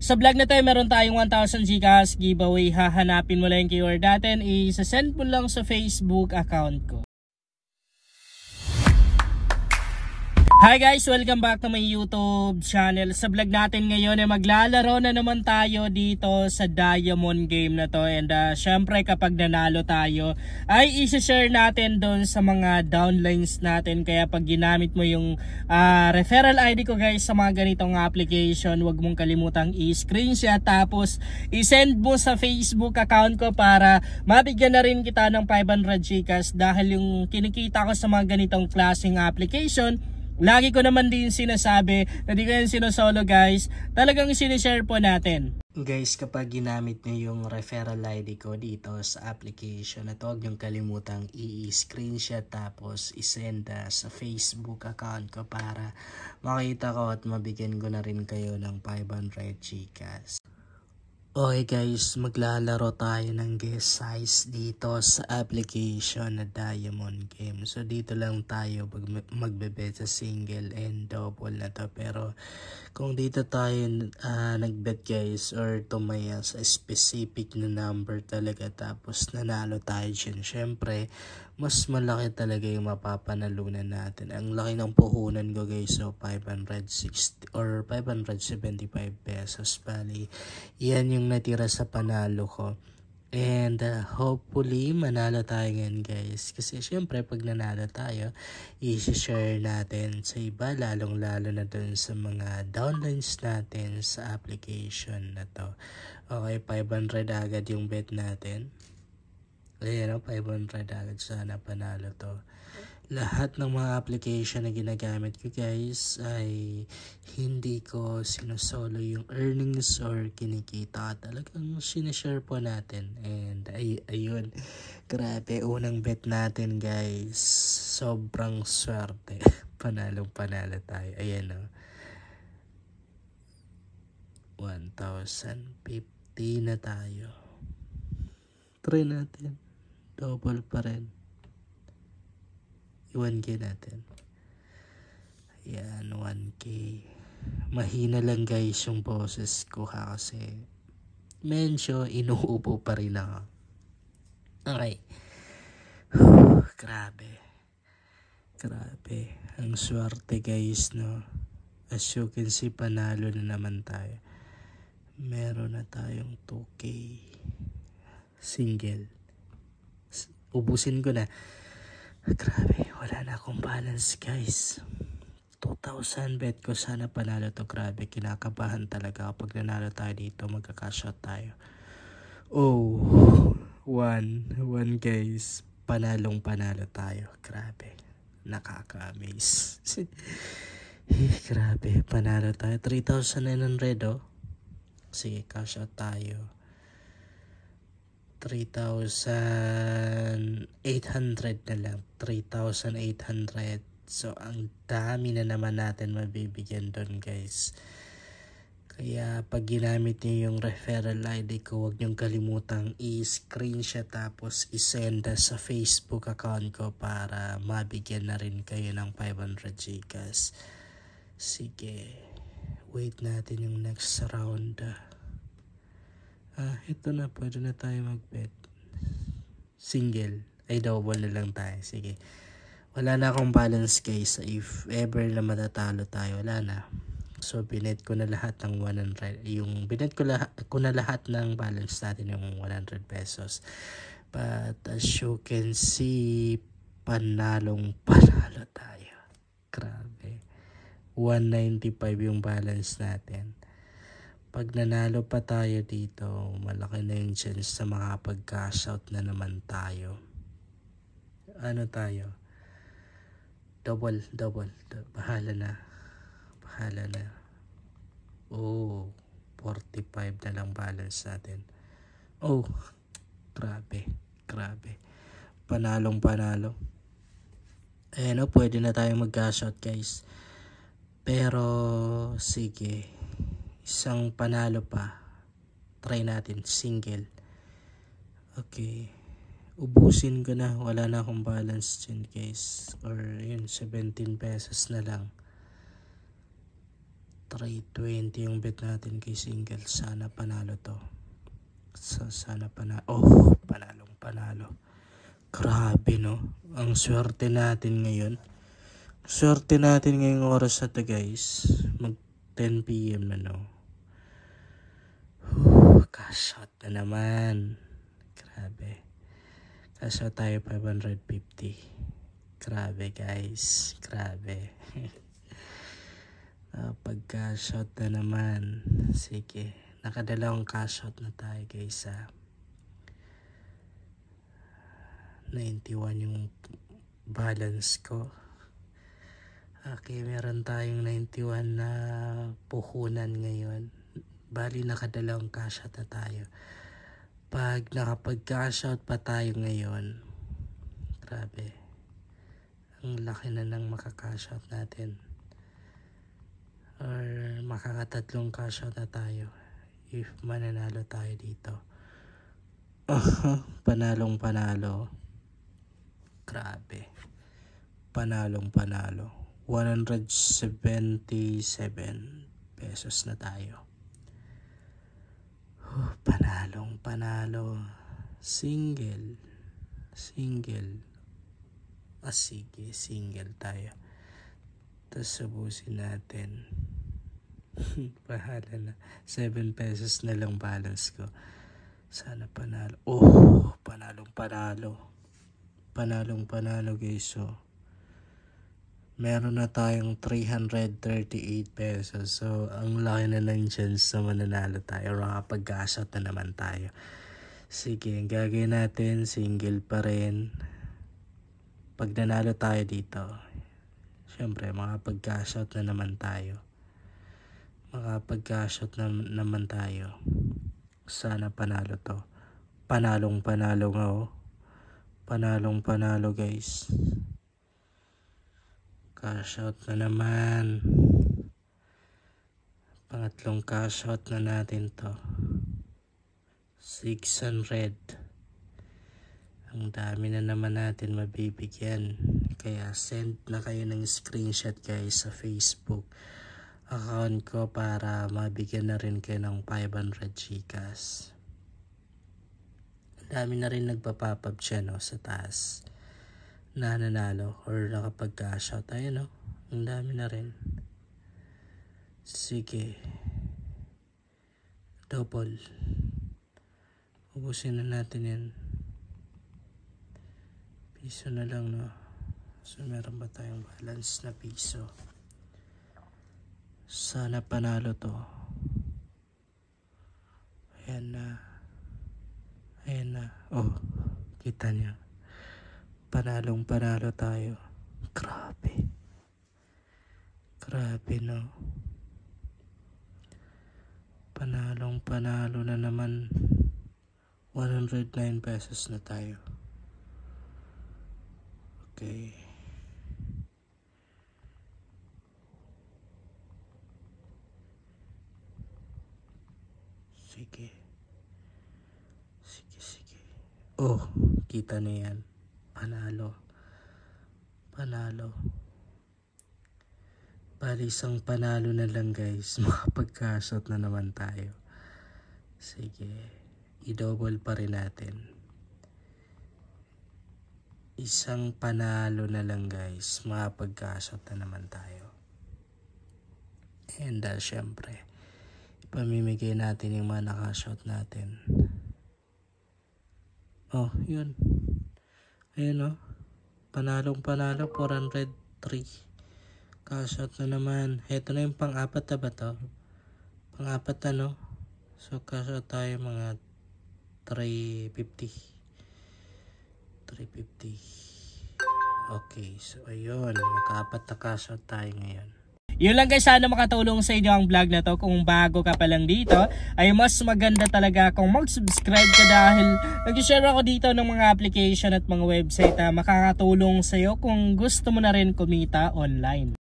Sa vlog na tayo, meron tayong 1,000 Gcash giveaway. Hahanapin mo lang yung keyword natin. I-send mo lang sa Facebook account ko. Hi guys! Welcome back to my YouTube channel. Sa vlog natin ngayon ay maglalaro na naman tayo dito sa Diamond game na to. And syempre kapag nanalo tayo ay isi-share natin doon sa mga downlines natin. Kaya pag ginamit mo yung referral ID ko guys sa mga ganitong application, huwag mong kalimutang i-screenshot tapos i-send mo sa Facebook account ko para mabigyan na rin kita ng 500 Gcash. Dahil yung kinikita ko sa mga ganitong klaseng application, lagi ko naman din sinasabi na di ko yan sinosolo guys, talagang sinishare po natin. Guys, kapag ginamit nyo yung referral ID ko dito sa application na to, huwag nyo kalimutang i-screenshot tapos isend sa Facebook account ko para makita ko at mabigyan ko na rin kayo ng 500 Gcash. Okay guys, maglalaro tayo ng guess size dito sa application na Diamond game. So dito lang tayo magbebet sa single and double na to. Pero kung dito tayo nagbet guys or tumaya sa specific na number talaga tapos nanalo tayo dyan, syempre mas malaki talaga yung mapapanalunan natin. Ang laki ng puhunan ko guys, so 560 or 575 pesos. Bali, yan yung natira sa panalo ko. And hopefully manalo tayo ngayon guys. Kasi syempre pag nanalo tayo, i-share natin sa iba, lalong lalo na dun sa mga downlines natin sa application na to. Okay, 500 agad yung bet natin. Ayan o, 500 agad, sana panalo to. Lahat ng mga application na ginagamit ko guys ay hindi ko sinosolo yung earnings or kinikita. Talagang sinishare po natin. And ayun, grabe, unang bet natin guys, sobrang swerte. Panalo tayo. Ayan o, 1,050 na tayo. Try natin, double pa rin. 1K natin. Ayan, 1K. Mahina lang guys yung boses ko kasi medyo inuubo pa rin ako. Okay. Grabe. Ang swerte guys, no? As you can see, panalo na naman tayo. Meron na tayong 2K. Single. Ubusin ko na. Grabe, wala na akong balance guys. 2,000 bet ko, sana panalo to. Grabe, kinakabahan talaga kapag nanalo tayo dito, magkakashot tayo. Oh, 1 guys, panalo tayo. Grabe, nakaka-amaze. Grabe, panalo tayo. 3,900 oh. Sige, cash out tayo. 3,800 na lang. 3,800. So, ang dami na naman natin mabibigyan doon guys. Kaya, pag ginamit niyo yung referral ID ko, huwag niyong kalimutang i-screenshot tapos i-send sa Facebook account ko para mabigyan na rin kayo ng 500 Gcash. Sige. Wait natin yung next round. Ito na, pwede na tayo magbet. Single. Ay, double na lang tayo. Sige. Wala na akong balance guys. If ever na matatalo tayo, wala na. So, binet ko na lahat ng 100. Binet ko na lahat ng balance natin yung 100 pesos. But, as you can see, panalo tayo. Grabe. 195 yung balance natin. Pag nanalo pa tayo dito, malaki na yung chance na makapag-cash out na naman tayo. Ano tayo? Double. Bahala na. Oh, 45 na lang balance natin. Oh, grabe. Panalo. Ayan o, pwede na tayo mag-cash out guys. Pero, sige. Isang panalo pa. Try natin, single. Okay. Ubusin ko na. Wala na akong balance dyan guys. Or yun, 17 pesos na lang. 320 yung bet natin kay single. Sana panalo to. Sana panalo. Oh, panalo. Grabe no. Ang swerte natin ngayon. Swerte natin ngayong oras na to guys. Mag 10 PM na no. Cash out na naman. Grabe. Cash out tayo 550. Grabe guys. Grabe. Pag cash out na naman. Sige. Nakadalawang cash out na tayo guys 91 yung balance ko. Okay, meron tayong 91 na puhunan ngayon. Bali nakadalawang cash out na tayo. Pag nakapag cash out pa tayo ngayon, grabe. Ang laki na ng makakash out natin. Or makakatatlong cash out na tayo if mananalo tayo dito. Panalo. Grabe. Panalo. 177 pesos na tayo. Panalo. Single. Sige, single tayo. Tapos subusin natin. Bahala na. 7 pesos na lang balance ko. Sana panalo. Oh, panalo guys. So, meron na tayong 338 pesos. So, ang laki na ng chance na mananalo tayo. Makapag-cash out na naman tayo. Sige, ang gagawin natin, single pa rin. Pag nanalo tayo dito, syempre, makapag-cash out na naman tayo. Sana panalo to. Panalo nga oh. Panalo guys. Cash out na naman. Pangatlong cash out na natin to. 600. Ang dami na naman natin mabibigyan. Kaya send na kayo ng screenshot guys sa Facebook account ko para mabigyan na rin kayo ng 500 Gcash. Ang dami na rin nagpa-pop up siya no, sa taas na nanalo or nakapag-cash out tayo no. Ang dami na rin. Sige. Double. Ubusin na natin yan. Piso na lang no. So meron ba tayong balance na piso? Sana panalo to. Ayan na. Oh, kita niya. Panalo tayo. Grabe no. Panalo na naman. 109 pesos na tayo. Okay. Sige. Oh, kita na yan. Panalo. Bali isang panalo na lang guys. Makapag-cash out na naman tayo. Sige. I-double pa rin natin. Isang panalo na lang guys. Makapag-cash out na naman tayo. And syempre, ipamimigay natin yung mga nakash out natin. Oh, yun. Ayun oh. Panalo, 403. Cash out na naman. Ito na yung pang-apat na ba to? Pang-apat na no? So, cash out tayo mga 350. Okay, so ayun. Maka-apat na cash out tayo ngayon. Yun lang guys, sana makatulong sa inyo ang vlog na to. Kung bago ka pa lang dito, ay mas maganda talaga kung mag-subscribe ka dahil nag-share ako dito ng mga application at mga website na makakatulong sa iyo kung gusto mo na rin kumita online.